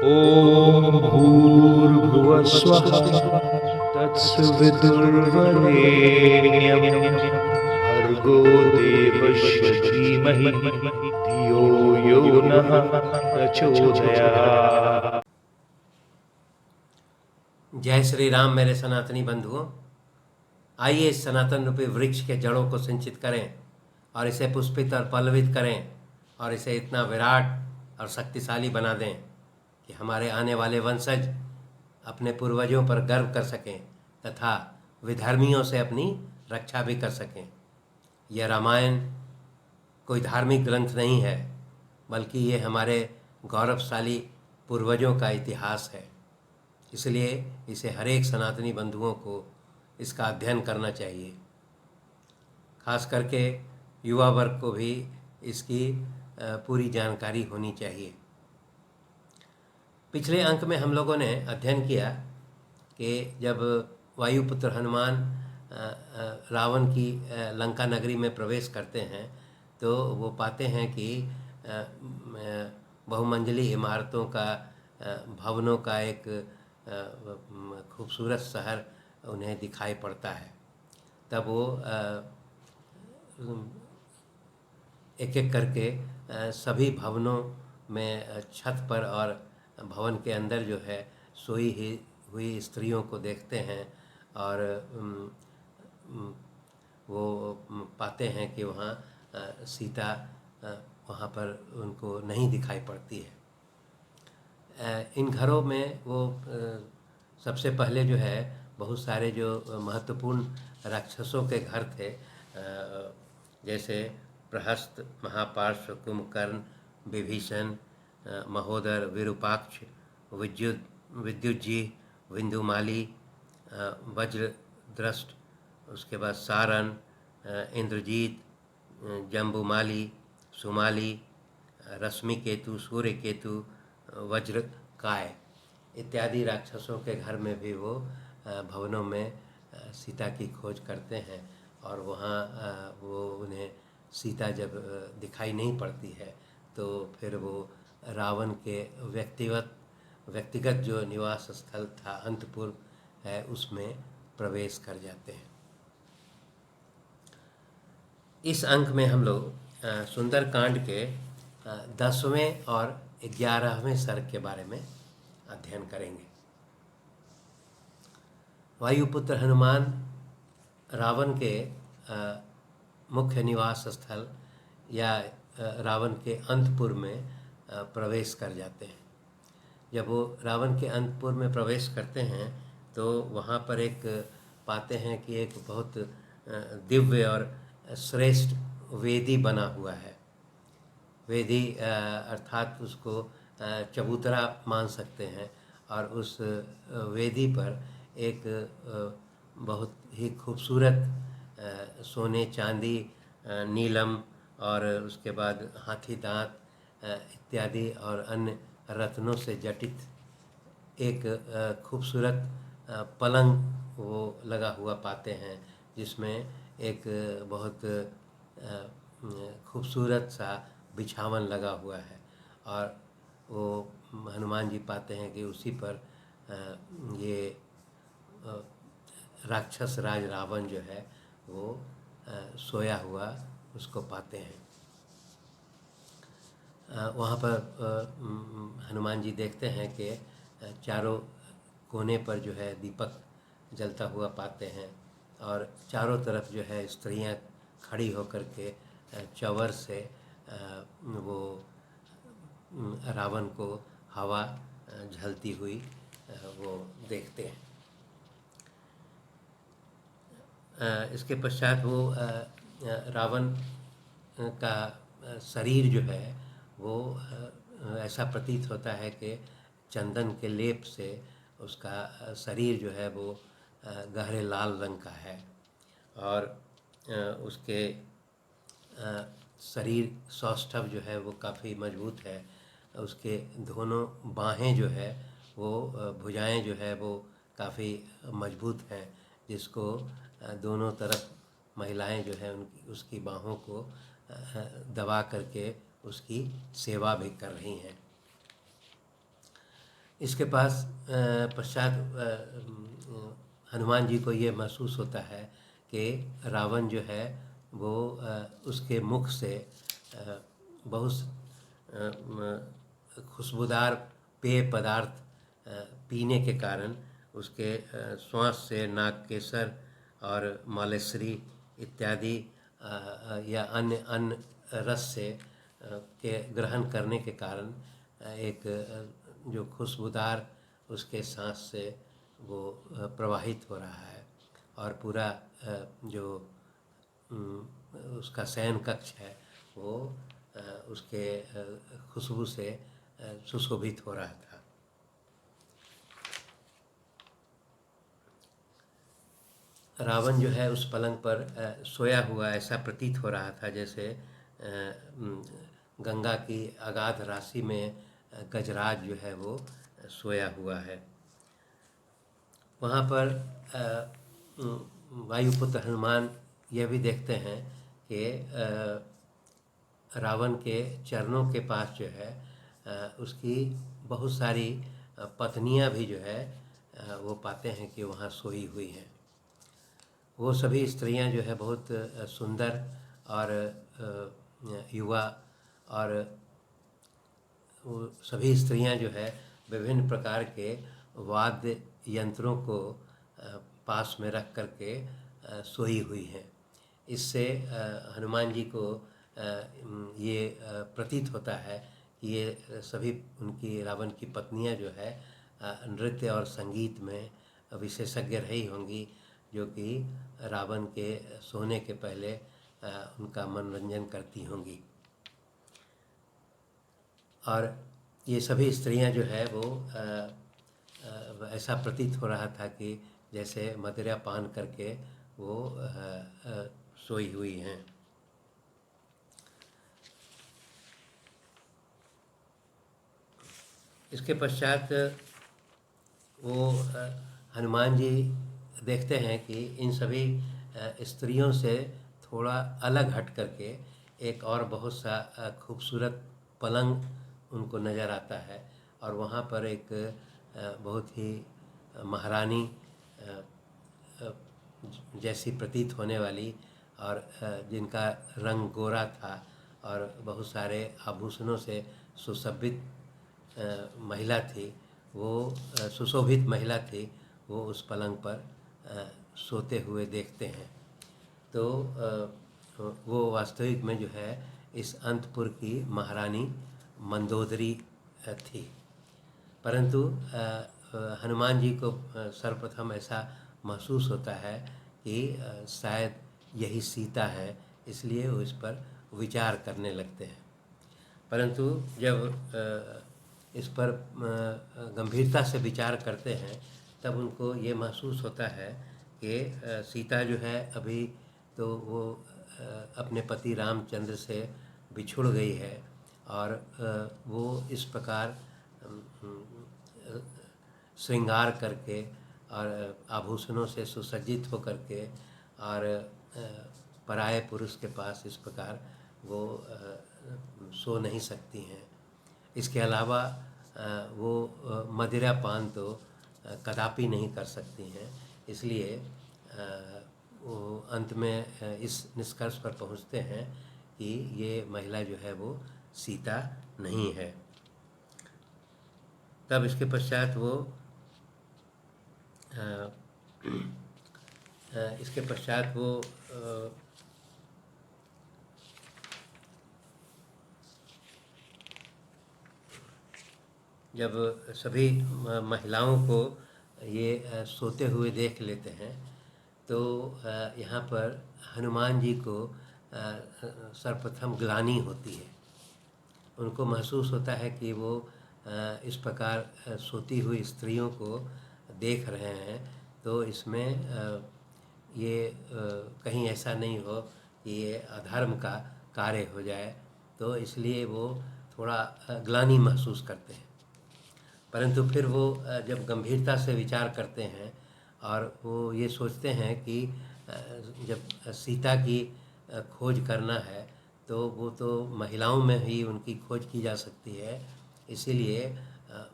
ॐ भूर्भुवः स्वः तत्सवितुर्वरेण्यं भर्गो देवस्य धीमहि धियो यो नः प्रचोदयात्। जय श्री राम मेरे सनातनी बंधुओं। आइए इस सनातन रूपी वृक्ष के जड़ों को सिंचित करें और इसे पुष्पित और पल्लवित करें और इसे इतना विराट और शक्तिशाली बना दें कि हमारे आने वाले वंशज अपने पूर्वजों पर गर्व कर सकें तथा विधर्मियों से अपनी रक्षा भी कर सकें। यह रामायण कोई धार्मिक ग्रंथ नहीं है, बल्कि ये हमारे गौरवशाली पूर्वजों का इतिहास है। इसलिए इसे हर एक सनातनी बंधुओं को इसका अध्ययन करना चाहिए। खास करके युवा वर्ग को भी इसकी पूरी जानकारी होनी चाहिए। पिछले अंक में हम लोगों ने अध्ययन किया कि जब वायुपुत्र हनुमान रावण की लंका नगरी में प्रवेश करते हैं तो वो पाते हैं कि बहुमंजिली इमारतों का, भवनों का एक खूबसूरत शहर उन्हें दिखाई पड़ता है। तब वो एक एक करके सभी भवनों में छत पर और भवन के अंदर जो है सोई हुई स्त्रियों को देखते हैं और वो पाते हैं कि वहाँ सीता वहाँ पर उनको नहीं दिखाई पड़ती है। इन घरों में वो सबसे पहले जो है बहुत सारे जो महत्वपूर्ण राक्षसों के घर थे, जैसे प्रहस्त, महापार्श्व, कुंभकर्ण, विभीषण, महोदर, विरूपाक्ष, विद्युज्जी, विंदुमाली, वज्रदृष्ट, उसके बाद सारन, इंद्रजीत, जम्बुमाली, सुमाली, रश्मिकेतु, सूर्यकेतु, वज्रकाय इत्यादि राक्षसों के घर में भी वो भवनों में सीता की खोज करते हैं और वहाँ वो उन्हें सीता जब दिखाई नहीं पड़ती है तो फिर वो रावण के व्यक्तिगत जो निवास स्थल था अंतपुर है उसमें प्रवेश कर जाते हैं। इस अंक में हम लोग सुंदरकांड के 10वें और 11वें सर्ग के बारे में अध्ययन करेंगे। वायुपुत्र हनुमान रावण के मुख्य निवास स्थल या रावण के अंतपुर में प्रवेश कर जाते हैं। जब वो रावण के अंतपुर में प्रवेश करते हैं तो वहाँ पर एक पाते हैं कि एक बहुत दिव्य और श्रेष्ठ वेदी बना हुआ है। वेदी अर्थात उसको चबूतरा मान सकते हैं और उस वेदी पर एक बहुत ही खूबसूरत सोने, चांदी, नीलम और उसके बाद हाथी दांत इत्यादि और अन्य रत्नों से जटित एक खूबसूरत पलंग वो लगा हुआ पाते हैं, जिसमें एक बहुत खूबसूरत सा बिछावन लगा हुआ है और वो हनुमान जी पाते हैं कि उसी पर ये राक्षस राज रावण जो है वो सोया हुआ उसको पाते हैं। वहाँ पर हनुमान जी देखते हैं कि चारों कोने पर जो है दीपक जलता हुआ पाते हैं और चारों तरफ जो है स्त्रियाँ खड़ी होकर के चंवर से वो रावण को हवा झलती हुई वो देखते हैं। इसके पश्चात वो रावण का शरीर जो है वो ऐसा प्रतीत होता है कि चंदन के लेप से उसका शरीर जो है वो गहरे लाल रंग का है और उसके शरीर सौष्ठव जो है वो काफ़ी मजबूत है। उसके दोनों बाहें जो है वो भुजाएं जो है वो काफ़ी मजबूत हैं, जिसको दोनों तरफ महिलाएं जो है उनकी उसकी बाहों को दबा करके उसकी सेवा भी कर रही हैं। इसके पास पश्चात हनुमान जी को ये महसूस होता है कि रावण जो है वो उसके मुख से बहुत खुशबूदार पेय पदार्थ पीने के कारण उसके श्वास से नाग केसर और मालेश्वरी इत्यादि या अन्य अन्य रस से के ग्रहण करने के कारण एक जो खुशबूदार उसके सांस से वो प्रवाहित हो रहा है और पूरा जो उसका शयन कक्ष है वो उसके खुशबू से सुशोभित हो रहा था। रावण जो है उस पलंग पर सोया हुआ ऐसा प्रतीत हो रहा था जैसे गंगा की अगाध राशि में गजराज जो है वो सोया हुआ है। वहाँ पर वायुपुत्र हनुमान यह भी देखते हैं कि रावण के चरणों के पास जो है उसकी बहुत सारी पत्नियां भी जो है वो पाते हैं कि वहाँ सोई हुई हैं। वो सभी स्त्रियां जो है बहुत सुंदर और युवा और वो सभी स्त्रियां जो है विभिन्न प्रकार के वाद्य यंत्रों को पास में रख करके सोई हुई हैं। इससे हनुमान जी को ये प्रतीत होता है कि ये सभी उनकी रावण की पत्नियां जो है नृत्य और संगीत में विशेषज्ञ रही होंगी, जो कि रावण के सोने के पहले उनका मनोरंजन करती होंगी। और ये सभी स्त्रियां जो है वो ऐसा प्रतीत हो रहा था कि जैसे मदिरा पान करके वो सोई हुई हैं। इसके पश्चात वो हनुमान जी देखते हैं कि इन सभी स्त्रियों से थोड़ा अलग हट करके एक और बहुत सा खूबसूरत पलंग उनको नज़र आता है और वहाँ पर एक बहुत ही महारानी जैसी प्रतीत होने वाली और जिनका रंग गोरा था और बहुत सारे आभूषणों से सुशोभित महिला थी, वो सुशोभित महिला थी, वो उस पलंग पर सोते हुए देखते हैं। तो वो वास्तविक में जो है इस अंतपुर की महारानी मंदोदरी थी। परंतु हनुमान जी को सर्वप्रथम ऐसा महसूस होता है कि शायद यही सीता है, इसलिए वो इस पर विचार करने लगते हैं। परंतु जब इस पर गंभीरता से विचार करते हैं तब उनको ये महसूस होता है कि सीता जो है अभी तो वो अपने पति रामचंद्र से बिछुड़ गई है और वो इस प्रकार श्रृंगार करके और आभूषणों से सुसज्जित होकर के और पराये पुरुष के पास इस प्रकार वो सो नहीं सकती हैं। इसके अलावा वो मदिरा पान तो कदापि नहीं कर सकती हैं। इसलिए वो अंत में इस निष्कर्ष पर पहुंचते हैं कि ये महिला जो है वो सीता नहीं है। तब इसके पश्चात वो इसके पश्चात वो जब सभी महिलाओं को ये सोते हुए देख लेते हैं तो यहाँ पर हनुमान जी को सर्वप्रथम ग्लानि होती है। उनको महसूस होता है कि वो इस प्रकार सोती हुई स्त्रियों को देख रहे हैं, तो इसमें ये कहीं ऐसा नहीं हो कि ये अधर्म का कार्य हो जाए, तो इसलिए वो थोड़ा ग्लानि महसूस करते हैं। परंतु फिर वो जब गंभीरता से विचार करते हैं और वो ये सोचते हैं कि जब सीता की खोज करना है तो वो तो महिलाओं में ही उनकी खोज की जा सकती है, इसीलिए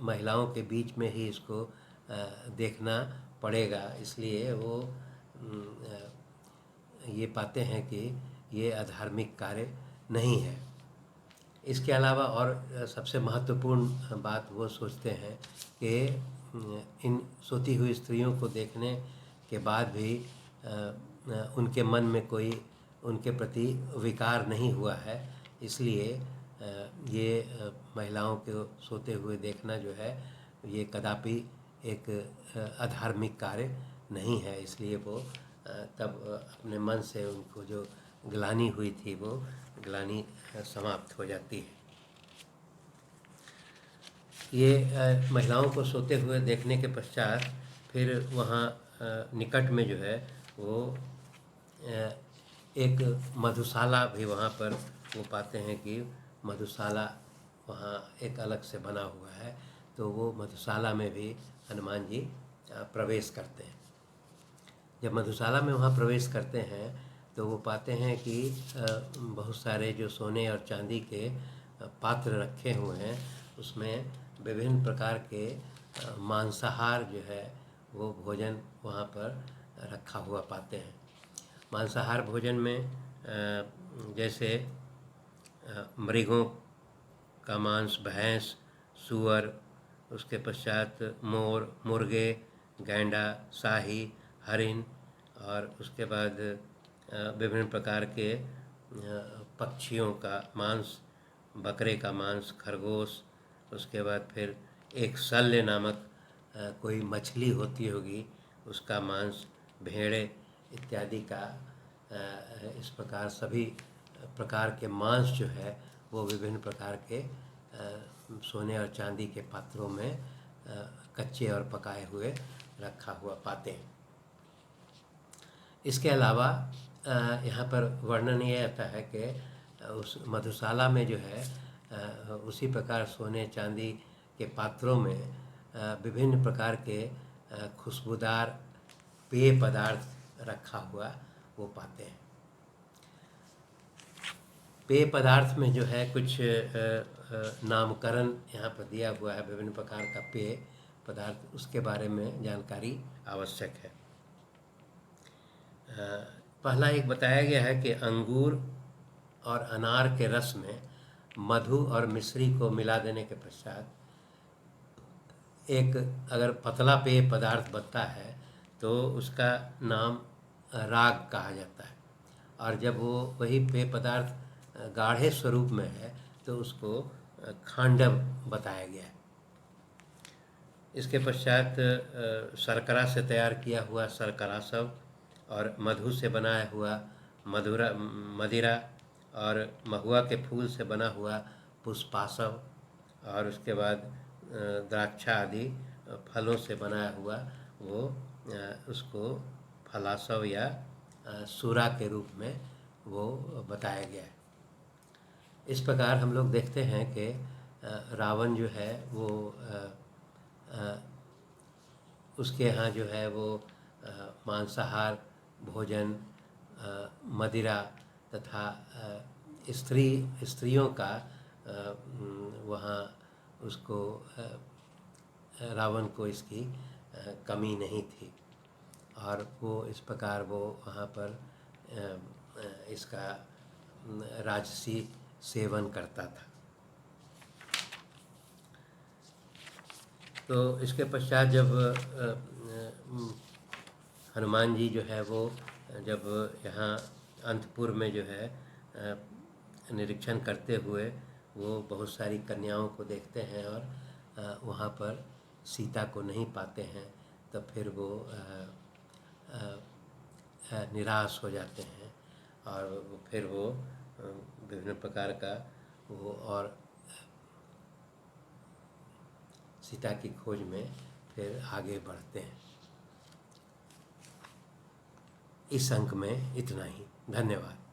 महिलाओं के बीच में ही इसको देखना पड़ेगा, इसलिए वो ये पाते हैं कि ये अधार्मिक कार्य नहीं है। इसके अलावा और सबसे महत्वपूर्ण बात वो सोचते हैं कि इन सोती हुई स्त्रियों को देखने के बाद भी उनके मन में कोई उनके प्रति विकार नहीं हुआ है, इसलिए ये महिलाओं को सोते हुए देखना जो है ये कदापि एक अधार्मिक कार्य नहीं है। इसलिए वो तब अपने मन से उनको जो ग्लानि हुई थी वो ग्लानि समाप्त हो जाती है। ये महिलाओं को सोते हुए देखने के पश्चात फिर वहाँ निकट में जो है वो एक मधुशाला भी वहाँ पर वो पाते हैं कि मधुशाला वहाँ एक अलग से बना हुआ है, तो वो मधुशाला में भी हनुमान जी प्रवेश करते हैं। जब मधुशाला में वहाँ प्रवेश करते हैं तो वो पाते हैं कि बहुत सारे जो सोने और चांदी के पात्र रखे हुए हैं, उसमें विभिन्न प्रकार के मांसाहार जो है वो भोजन वहाँ पर रखा हुआ पाते हैं। मांसाहार भोजन में जैसे मृगों का मांस, भैंस, सूअर, उसके पश्चात मोर, मुर्गे, गैंडा, शाही, हरिन, और उसके बाद विभिन्न प्रकार के पक्षियों का मांस, बकरे का मांस, खरगोश, उसके बाद फिर एक शल्य नामक कोई मछली होती होगी उसका मांस, भेड़े इत्यादि का इस प्रकार सभी प्रकार के मांस जो है वो विभिन्न प्रकार के सोने और चांदी के पात्रों में कच्चे और पकाए हुए रखा हुआ पाते हैं। इसके अलावा यहाँ पर वर्णन ये आता है कि उस मधुशाला में जो है उसी प्रकार सोने चांदी के पात्रों में विभिन्न प्रकार के खुशबूदार पेय पदार्थ रखा हुआ वो पाते हैं। पेय पदार्थ में जो है कुछ नामकरण यहाँ पर दिया हुआ है, विभिन्न प्रकार का पेय पदार्थ, उसके बारे में जानकारी आवश्यक है। पहला एक बताया गया है कि अंगूर और अनार के रस में मधु और मिश्री को मिला देने के पश्चात एक अगर पतला पेय पदार्थ बनता है तो उसका नाम राग कहा जाता है, और जब वो वही पेय पदार्थ गाढ़े स्वरूप में है तो उसको खांडव बताया गया है। इसके पश्चात शर्करा से तैयार किया हुआ शर्करासव और मधु से बनाया हुआ मदिरा और महुआ के फूल से बना हुआ पुष्पासव, और उसके बाद द्राक्षा आदि फलों से बनाया हुआ वो उसको फलासव या सूरा के रूप में वो बताया गया है। इस प्रकार हम लोग देखते हैं कि रावण जो है वो उसके यहाँ जो है वो मांसाहार भोजन, मदिरा तथा स्त्रियों का वहाँ उसको रावण को इसकी कमी नहीं थी, और वो इस प्रकार वो वहाँ पर इसका राजसी सेवन करता था। तो इसके पश्चात जब हनुमान जी जो है वो जब यहाँ अंतपुर में जो है निरीक्षण करते हुए वो बहुत सारी कन्याओं को देखते हैं और वहाँ पर सीता को नहीं पाते हैं, तब फिर वो निराश हो जाते हैं और फिर वो विभिन्न प्रकार का वो और सीता की खोज में फिर आगे बढ़ते हैं। इस अंक में इतना ही। धन्यवाद।